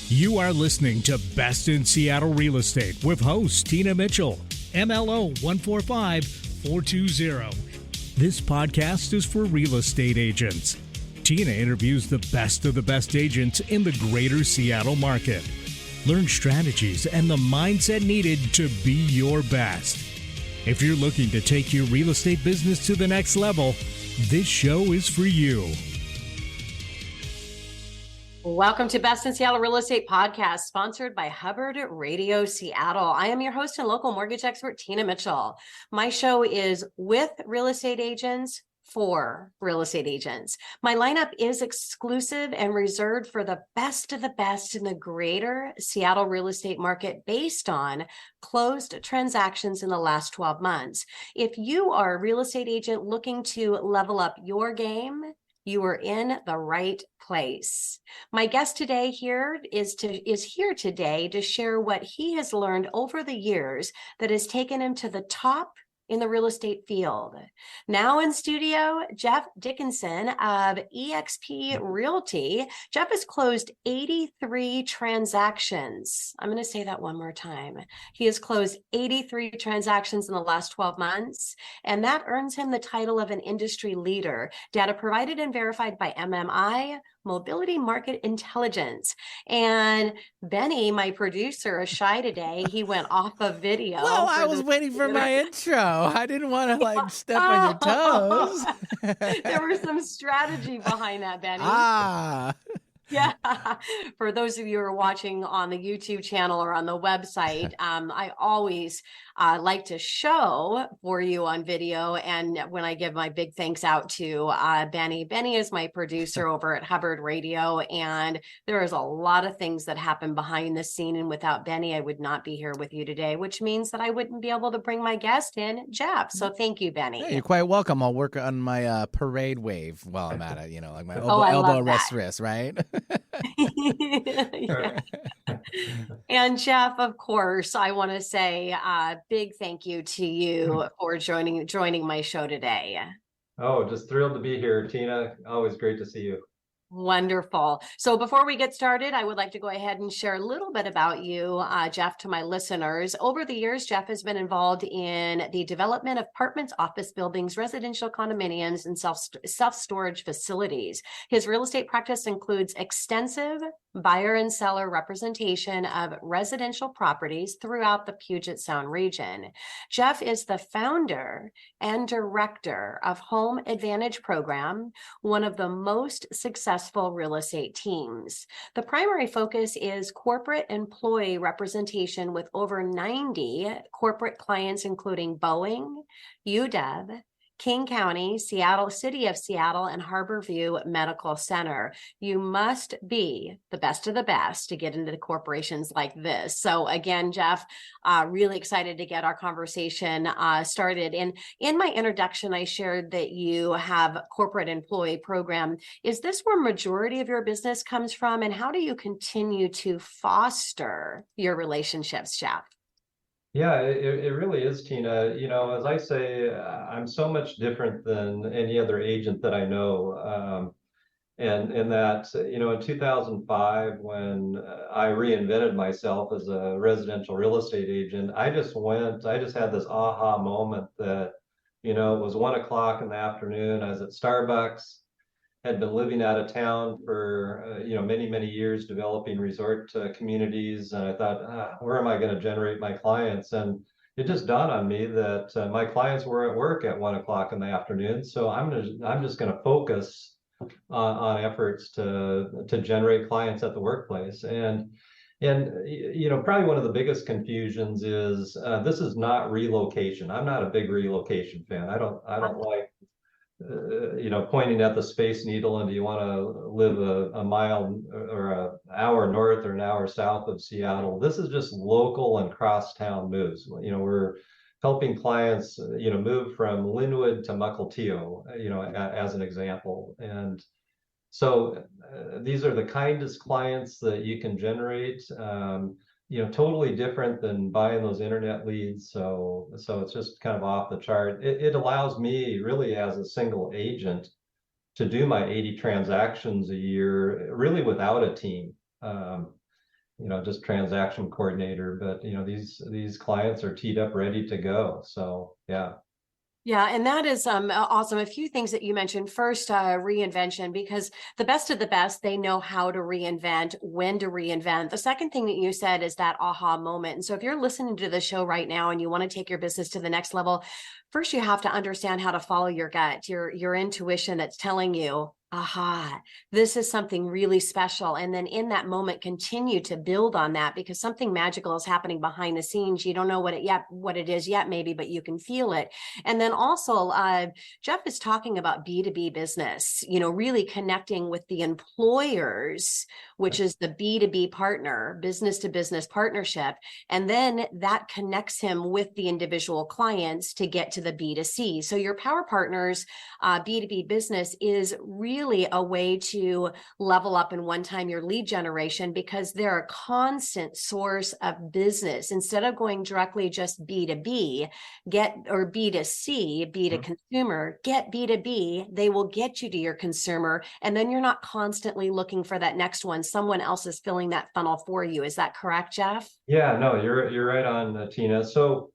You are listening to Best in Seattle Real Estate with host Tina Mitchell, MLO 145420. This podcast is for real estate agents. Tina interviews the best of the best agents in the greater Seattle market. Learn strategies and the mindset needed to be your best. If you're looking to take your real estate business to the next level, this show is for you. Welcome to Best in Seattle Real Estate Podcast, sponsored by Hubbard Radio Seattle. I am your host and local mortgage expert, Tina Mitchell. My show is with real estate agents for real estate agents. My lineup is exclusive and reserved for the best of the best in the greater Seattle real estate market based on closed transactions in the last 12 months. If you are a real estate agent looking to level up your game, you are in the right place. My guest today is here today to share what he has learned over the years that has taken him to the top in the real estate field. Now in studio, Jeff Dickinson of eXp Realty. Jeff has closed 83 transactions. I'm going to say that one more time. He has closed 83 transactions in the last 12 months, and that earns him the title of an industry leader. Data provided and verified by MMI, Mobility Market Intelligence. And Benny, my producer, is shy today. He went off of video. Well, I was waiting for my intro. I didn't want to step on your toes. There was some strategy behind that, Benny. Yeah. For those of you who are watching on the YouTube channel or on the website, I always like to show for you on video. And when I give my big thanks out to Benny. Benny is my producer over at Hubbard Radio. And there is a lot of things that happen behind the scene. And without Benny, I would not be here with you today, which means that I wouldn't be able to bring my guest in, Jeff. So thank you, Benny. Yeah, you're quite welcome. I'll work on my parade wave while I'm at it, like my elbow rest wrist, right? Yeah. And Jeff, of course, I want to say big thank you to you for joining my show today. Oh, just thrilled to be here, Tina. Always great to see you. Wonderful. So before we get started, I would like to go ahead and share a little bit about you, Jeff, to my listeners. Over the years, Jeff has been involved in the development of apartments, office buildings, residential condominiums, and self-storage facilities. His real estate practice includes extensive buyer and seller representation of residential properties throughout the Puget Sound region. Jeff is the founder and director of Home Advantage Program, one of the most successful real estate teams. The primary focus is corporate employee representation with over 90 corporate clients, including Boeing, UW, King County, Seattle, City of Seattle, and Harborview Medical Center. You must be the best of the best to get into corporations like this. So again, Jeff, really excited to get our conversation started. And in my introduction, I shared that you have a corporate employee program. Is this where majority of your business comes from? And how do you continue to foster your relationships, Jeff? Yeah, it really is, Tina. As I say, I'm so much different than any other agent that I know. And that, in 2005, when I reinvented myself as a residential real estate agent, I just had this aha moment that, it was 1 o'clock in the afternoon. I was at Starbucks, had been living out of town for many, many years, developing resort communities, and I thought, where am I going to generate my clients? And it just dawned on me that my clients were at work at 1 o'clock in the afternoon, so I'm just going to focus on efforts to generate clients at the workplace. And probably one of the biggest confusions is this is not relocation. I'm not a big relocation fan. I don't like pointing at the Space Needle, and do you want to live a mile or an hour north or an hour south of Seattle? This is just local and crosstown moves. We're helping clients, move from Linwood to Mukilteo, as an example. And so these are the kindest clients that you can generate. Totally different than buying those internet leads. So it's just kind of off the chart. It allows me really as a single agent to do my 80 transactions a year, really without a team. just transaction coordinator, but these clients are teed up, ready to go. So yeah. Yeah, and that is awesome. A few things that you mentioned. First, reinvention, because the best of the best, they know how to reinvent, when to reinvent. The second thing that you said is that aha moment. And so if you're listening to the show right now and you want to take your business to the next level, first you have to understand how to follow your gut, your intuition that's telling you, aha, this is something really special. And then in that moment, continue to build on that, because something magical is happening behind the scenes. You don't know what it is yet, maybe, but you can feel it. And then also, Jeff is talking about B2B business, really connecting with the employers, which is the B2B partner, business to business partnership. And then that connects him with the individual clients to get to the B2C. So your power partners, B2B business is really a way to level up in one time your lead generation, because they're a constant source of business. Instead of going directly just B2B, or B2C, B to consumer, get B2B. They will get you to your consumer. And then you're not constantly looking for that next one. Someone else is filling that funnel for you. Is that correct, Jeff? Yeah, no, you're right on, Tina. So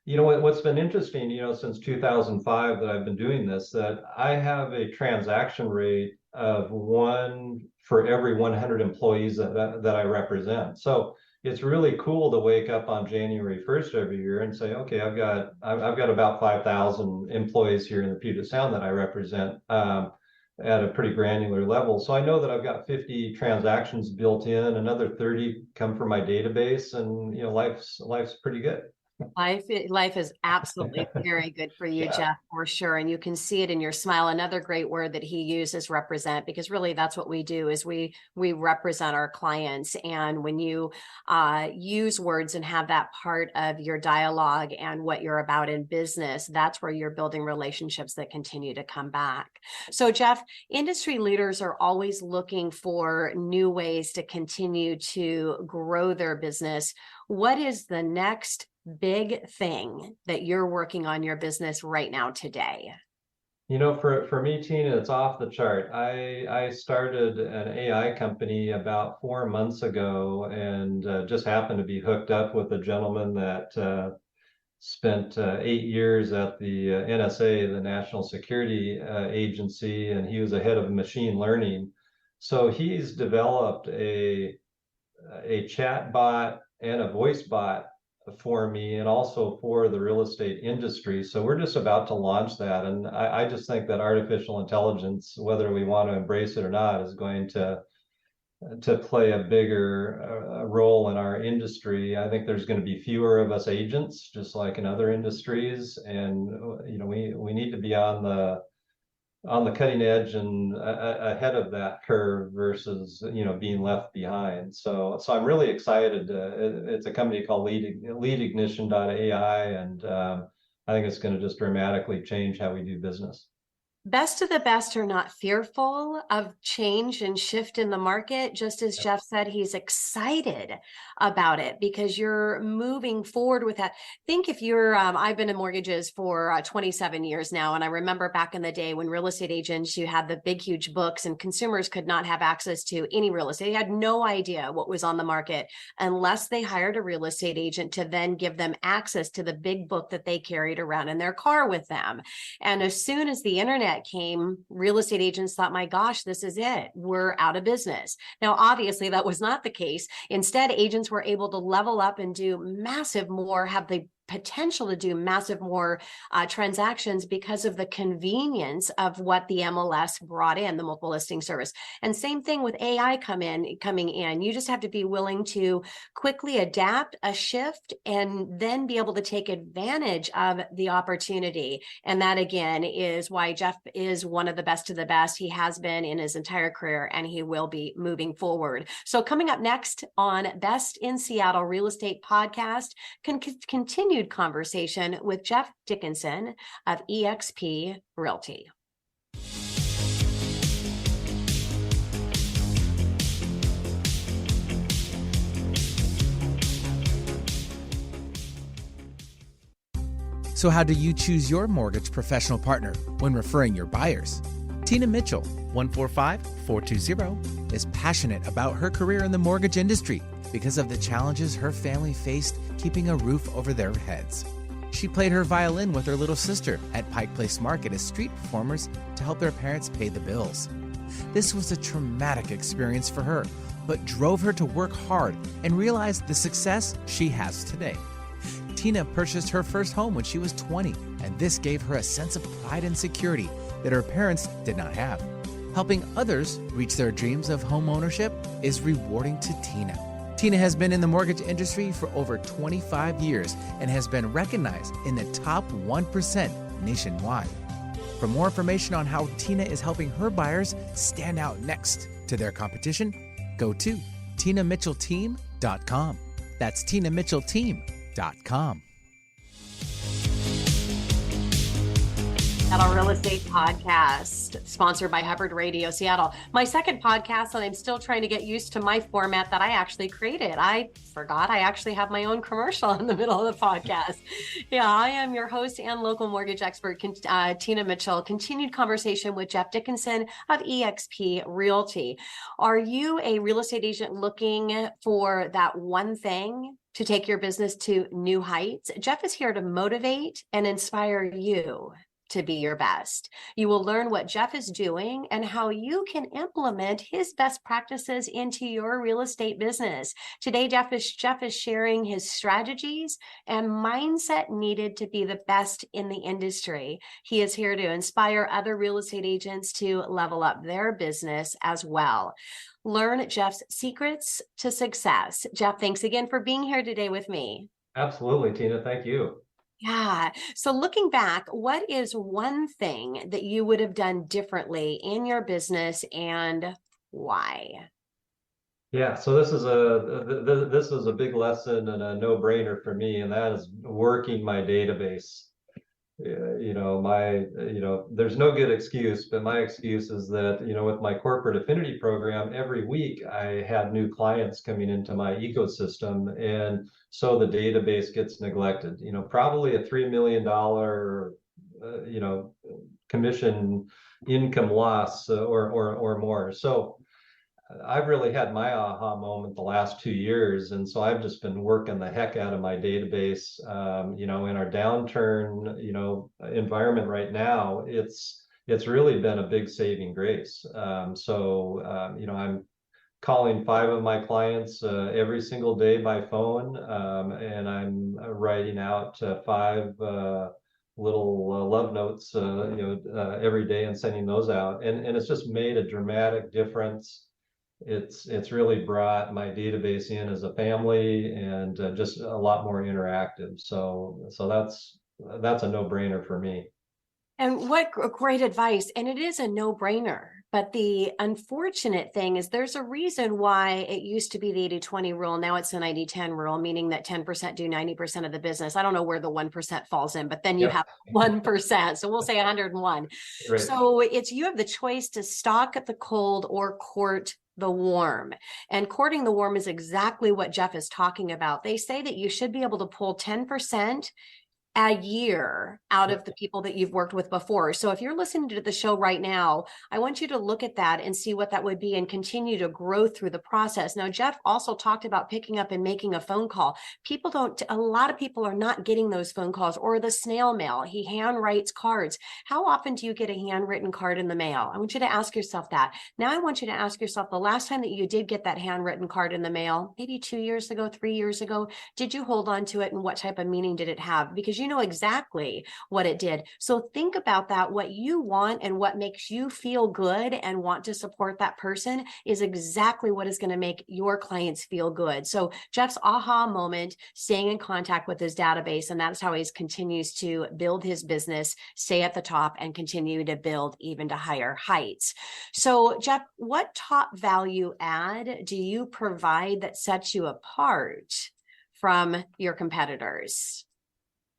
what's been interesting, since 2005 that I've been doing this, that I have a transaction rate of 1 for every 100 employees that I represent. So it's really cool to wake up on January 1st every year and say, okay, I've got about 5,000 employees here in the Puget Sound that I represent at a pretty granular level. So I know that I've got 50 transactions built in, another 30 come from my database, and life's pretty good. Life is absolutely very good for you, Jeff, for sure. And you can see it in your smile. Another great word that he uses, represent, because really that's what we do, is we represent our clients. And when you use words and have that part of your dialogue and what you're about in business, that's where you're building relationships that continue to come back. So Jeff, industry leaders are always looking for new ways to continue to grow their business. What is the next big thing that you're working on your business right now today? For me, Tina, it's off the chart. I started an AI company about 4 months ago, and just happened to be hooked up with a gentleman that spent 8 years at the NSA, the National Security Agency, and he was a head of machine learning. So he's developed a chat bot and a voice bot for me, and also for the real estate industry. So we're just about to launch that. And I just think that artificial intelligence, whether we want to embrace it or not, is going to play a bigger role in our industry. I think there's going to be fewer of us agents, just like in other industries. And, we need to be on the cutting edge and ahead of that curve versus being left behind. So I'm really excited. It's a company called leadignition.ai, and I think it's going to just dramatically change how we do business. Best of the best are not fearful of change and shift in the market. Just as Jeff said, he's excited about it because you're moving forward with that. Think if you're, I've been in mortgages for 27 years now. And I remember back in the day when real estate agents, you had the big, huge books, and consumers could not have access to any real estate. They had no idea what was on the market unless they hired a real estate agent to then give them access to the big book that they carried around in their car with them. And as soon as the internet came, real estate agents thought, my gosh, this is it. We're out of business. Now, obviously, that was not the case. Instead, agents were able to level up and do massive more, have the potential to do massive more transactions because of the convenience of what the MLS brought in, the multiple listing service. And same thing with AI coming in. You just have to be willing to quickly adapt, a shift, and then be able to take advantage of the opportunity. And that, again, is why Jeff is one of the best of the best. He has been in his entire career, and he will be moving forward. So coming up next on Best in Seattle Real Estate Podcast, continue conversation with Jeff Dickinson of eXp Realty. So how do you choose your mortgage professional partner when referring your buyers? Tina Mitchell, 145-420, is passionate about her career in the mortgage industry because of the challenges her family faced keeping a roof over their heads. She played her violin with her little sister at Pike Place Market as street performers to help their parents pay the bills. This was a traumatic experience for her, but drove her to work hard and realize the success she has today. Tina purchased her first home when she was 20, and this gave her a sense of pride and security that her parents did not have. Helping others reach their dreams of home ownership is rewarding to Tina. Tina has been in the mortgage industry for over 25 years and has been recognized in the top 1% nationwide. For more information on how Tina is helping her buyers stand out next to their competition, go to TinaMitchellTeam.com. That's TinaMitchellTeam.com. Seattle Real Estate Podcast, sponsored by Hubbard Radio Seattle. My second podcast, and I'm still trying to get used to my format that I actually created. I forgot I actually have my own commercial in the middle of the podcast. Yeah, I am your host and local mortgage expert, Tina Mitchell. Continued conversation with Jeff Dickinson of eXp Realty. Are you a real estate agent looking for that one thing to take your business to new heights? Jeff is here to motivate and inspire you to be your best. You will learn what Jeff is doing and how you can implement his best practices into your real estate business. Today, Jeff is sharing his strategies and mindset needed to be the best in the industry. He is here to inspire other real estate agents to level up their business as well. Learn Jeff's secrets to success. Jeff, thanks again for being here today with me. Absolutely, Tina. Thank you. Yeah. So looking back, what is one thing that you would have done differently in your business and why? Yeah, so this is a big lesson and a no-brainer for me, and that is working my database. There's no good excuse, but my excuse is that, with my corporate affinity program, every week I had new clients coming into my ecosystem, and so the database gets neglected. Probably a $3 million, commission income loss or more. So I've really had my aha moment the last 2 years. And so I've just been working the heck out of my database. In our downturn, environment right now, it's really been a big saving grace. I'm calling 5 of my clients every single day by phone, and I'm writing out 5 little love notes, every day and sending those out. And it's just made a dramatic difference. It's really brought my database in as a family and just a lot more interactive. So that's a no-brainer for me. And what great advice. And it is a no-brainer. But the unfortunate thing is there's a reason why it used to be the 80-20 rule. Now it's the 90-10 rule, meaning that 10% do 90% of the business. I don't know where the 1% falls in, but then you have 1%. So we'll say 101. Right. So you have the choice to stalk at the cold or court the warm. And courting the warm is exactly what Jeff is talking about. They say that you should be able to pull 10% a year out of the people that you've worked with before. So if you're listening to the show right now, I want you to look at that and see what that would be and continue to grow through the process. Now, Jeff also talked about picking up and making a phone call. A lot of people are not getting those phone calls or the snail mail. He hand writes cards. How often do you get a handwritten card in the mail? I want you to ask yourself that. Now I want you to ask yourself the last time that you did get that handwritten card in the mail, maybe 2 years ago, 3 years ago, did you hold on to it and what type of meaning did it have? Because you know exactly what it did. So think about that. What you want and what makes you feel good and want to support that person is exactly what is going to make your clients feel good. So Jeff's aha moment, staying in contact with his database, and that's how he continues to build his business, stay at the top, and continue to build even to higher heights. So Jeff, what top value add do you provide that sets you apart from your competitors?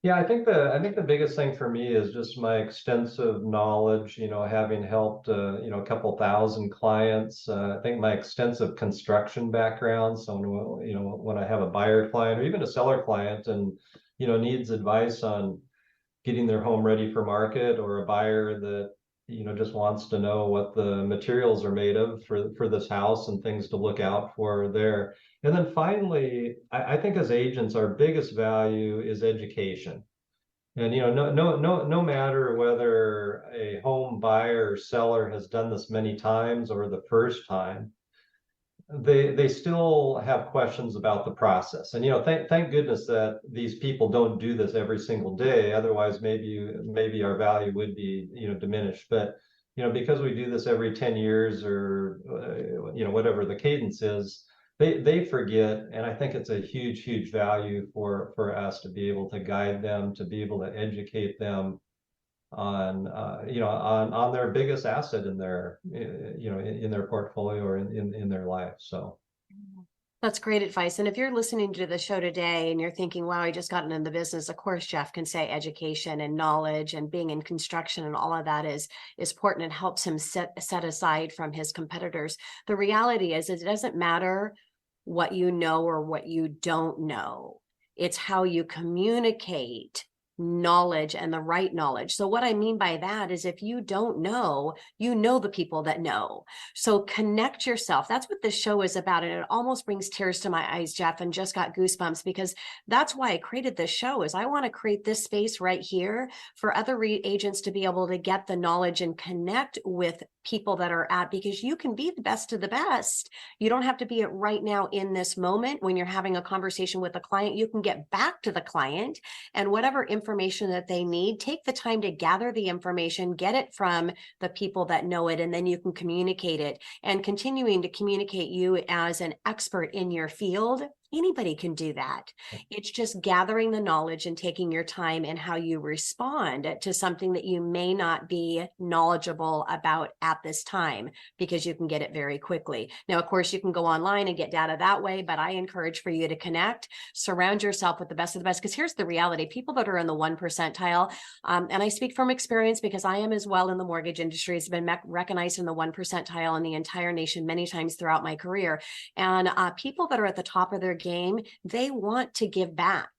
Yeah, I think the biggest thing for me is just my extensive knowledge, having helped, a couple thousand clients. I think my extensive construction background. So, when I have a buyer client or even a seller client and, needs advice on getting their home ready for market, or a buyer that, just wants to know what the materials are made of for this house and things to look out for there. And then finally, I think as agents, our biggest value is education. And no matter whether a home buyer or seller has done this many times or the first time, they still have questions about the process. And thank goodness that these people don't do this every single day. Otherwise, maybe our value would be diminished. But because we do this every 10 years or whatever the cadence is, they forget. And I think it's a huge value for us to be able to guide them, to be able to educate them on on their biggest asset in their in their portfolio or in their life. So that's great advice. And if you're listening to the show today and you're thinking, wow, I just got into the business, of course, Jeff can say education and knowledge and being in construction and all of that is important and helps him set aside from his competitors. The reality is it doesn't matter what you know or what you don't know. It's how you communicate knowledge and the right knowledge. So what I mean by that is if you don't know, you know the people that know. So connect yourself. That's what this show is about. And it almost brings tears to my eyes, Jeff, and just got goosebumps because that's why I created this show is I want to create this space right here for other agents to be able to get the knowledge and connect with people that are at, because you can be the best of the best. You don't have to be it right now in this moment when you're having a conversation with a client. You can get back to the client and whatever information that they need, take the time to gather the information, get it from the people that know it, and then you can communicate it. And continuing to communicate you as an expert in your field, anybody can do that. It's just gathering the knowledge and taking your time in how you respond to something that you may not be knowledgeable about at this time, because you can get it very quickly. Now, of course, you can go online and get data that way, but I encourage for you to connect, surround yourself with the best of the best, because here's the reality. People that are in the 1 percentile, and I speak from experience because I am as well in the mortgage industry. It's been recognized in the 1 percentile in the entire nation many times throughout my career. And people that are at the top of their game, they want to give back.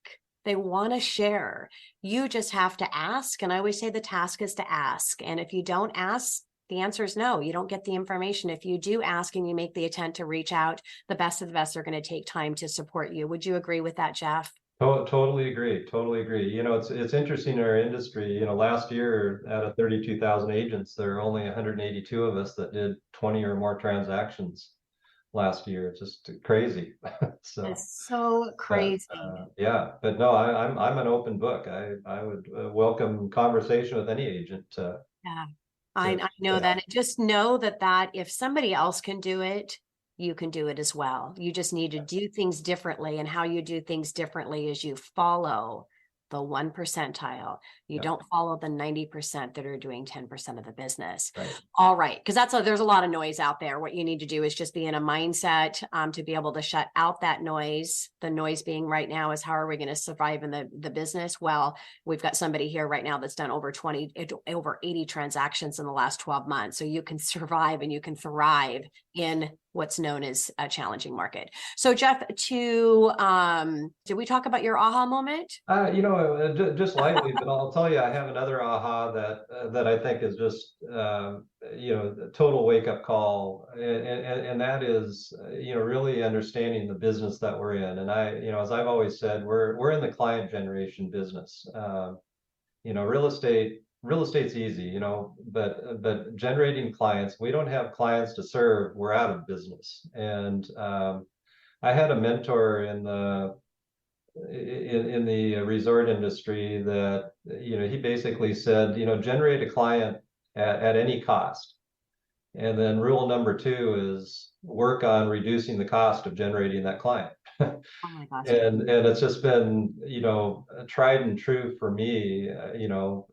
They want to share. You just have to ask. And I always say the task is to ask. And if you don't ask, the answer is no, you don't get the information. If you do ask and you make the attempt to reach out, the best of the best are going to take time to support you. Would you agree with that, Jeff? Totally agree. Totally agree. It's interesting in our industry. Last year out of 32,000 agents, there are only 182 of us that did 20 or more transactions last year. It's just crazy. So it's so crazy. Yeah, but no, I'm an open book. I would welcome conversation with any agent. Yeah, I know that. Just know that if somebody else can do it, you can do it as well. You just need to do things differently, and how you do things differently is you follow the 1 percentile. You don't follow the 90% that are doing 10% of the business. Right. All right. Because there's a lot of noise out there. What you need to do is just be in a mindset to be able to shut out that noise. The noise being right now is, how are we going to survive in the business? Well, we've got somebody here right now that's done over 80 transactions in the last 12 months. So you can survive and you can thrive in what's known as a challenging market. So Jeff, did we talk about your aha moment? Just lightly, but I'll tell you, I have another aha that I think is just a total wake up call, and that is really understanding the business that we're in. And as I've always said, we're in the client generation business. Real estate's easy, but generating clients, we don't have clients to serve, we're out of business. And I had a mentor in the resort industry that he basically said, generate a client at any cost. And then rule number 2 is work on reducing the cost of generating that client. Oh my gosh. And it's just been tried and true for me ever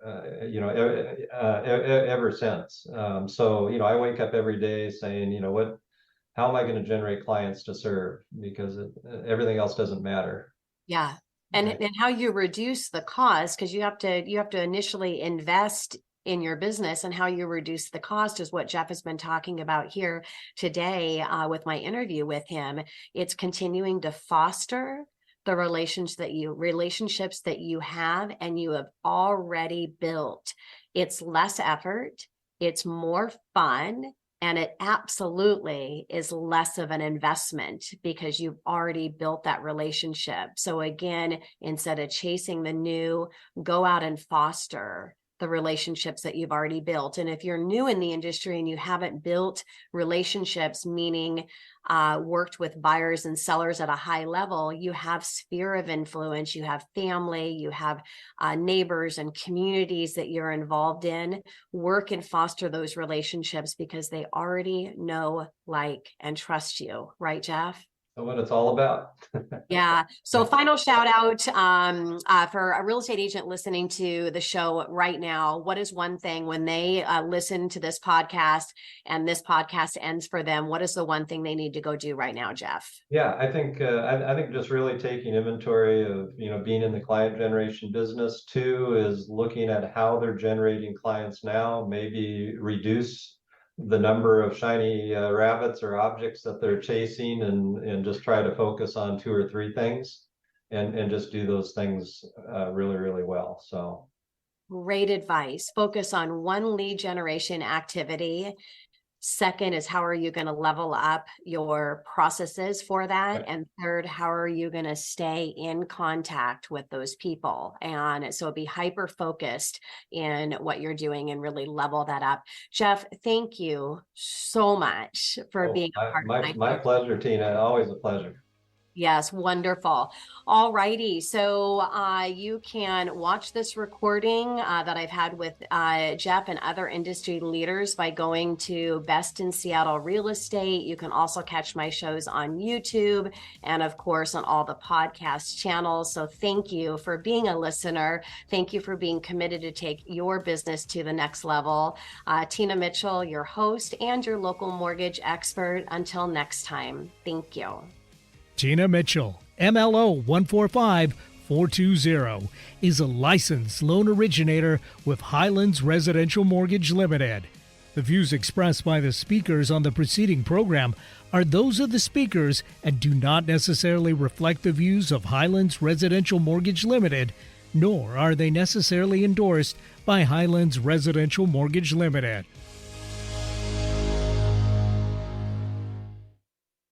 since. So I wake up every day saying, how am I going to generate clients to serve, because everything else doesn't matter. Yeah. And how you reduce the cost, because you have to initially invest in your business, and how you reduce the cost is what Jeff has been talking about here today with my interview with him. It's continuing to foster the relationships that you have and you have already built. It's less effort. It's more fun. And it absolutely is less of an investment because you've already built that relationship. So again, instead of chasing the new, go out and foster the relationships that you've already built. And if you're new in the industry and you haven't built relationships, meaning worked with buyers and sellers at a high level, you have sphere of influence, you have family, you have neighbors and communities that you're involved in. Work and foster those relationships because they already know, like, and trust you. Right, Jeff? That's what it's all about. Yeah. So final shout out for a real estate agent listening to the show right now. What is one thing when they listen to this podcast and this podcast ends for them? What is the one thing they need to go do right now, Jeff? Yeah, I think just really taking inventory of, being in the client generation business. Two is looking at how they're generating clients now, maybe reduce the number of shiny rabbits or objects that they're chasing, and just try to focus on 2 or 3 things and just do those things really, really well. So great advice. Focus on one lead generation activity. Second is, how are you going to level up your processes for that? And third, how are you going to stay in contact with those people? And so be hyper focused in what you're doing and really level that up. Jeff, thank you so much for being a part of my pleasure, Tina. Always a pleasure. Yes, wonderful. All righty. So you can watch this recording that I've had with Jeff and other industry leaders by going to Best in Seattle Real Estate. You can also catch my shows on YouTube and, of course, on all the podcast channels. So thank you for being a listener. Thank you for being committed to take your business to the next level. Tina Mitchell, your host and your local mortgage expert. Until next time, thank you. Tina Mitchell, MLO 145420, is a licensed loan originator with Highlands Residential Mortgage Limited. The views expressed by the speakers on the preceding program are those of the speakers and do not necessarily reflect the views of Highlands Residential Mortgage Limited, nor are they necessarily endorsed by Highlands Residential Mortgage Limited.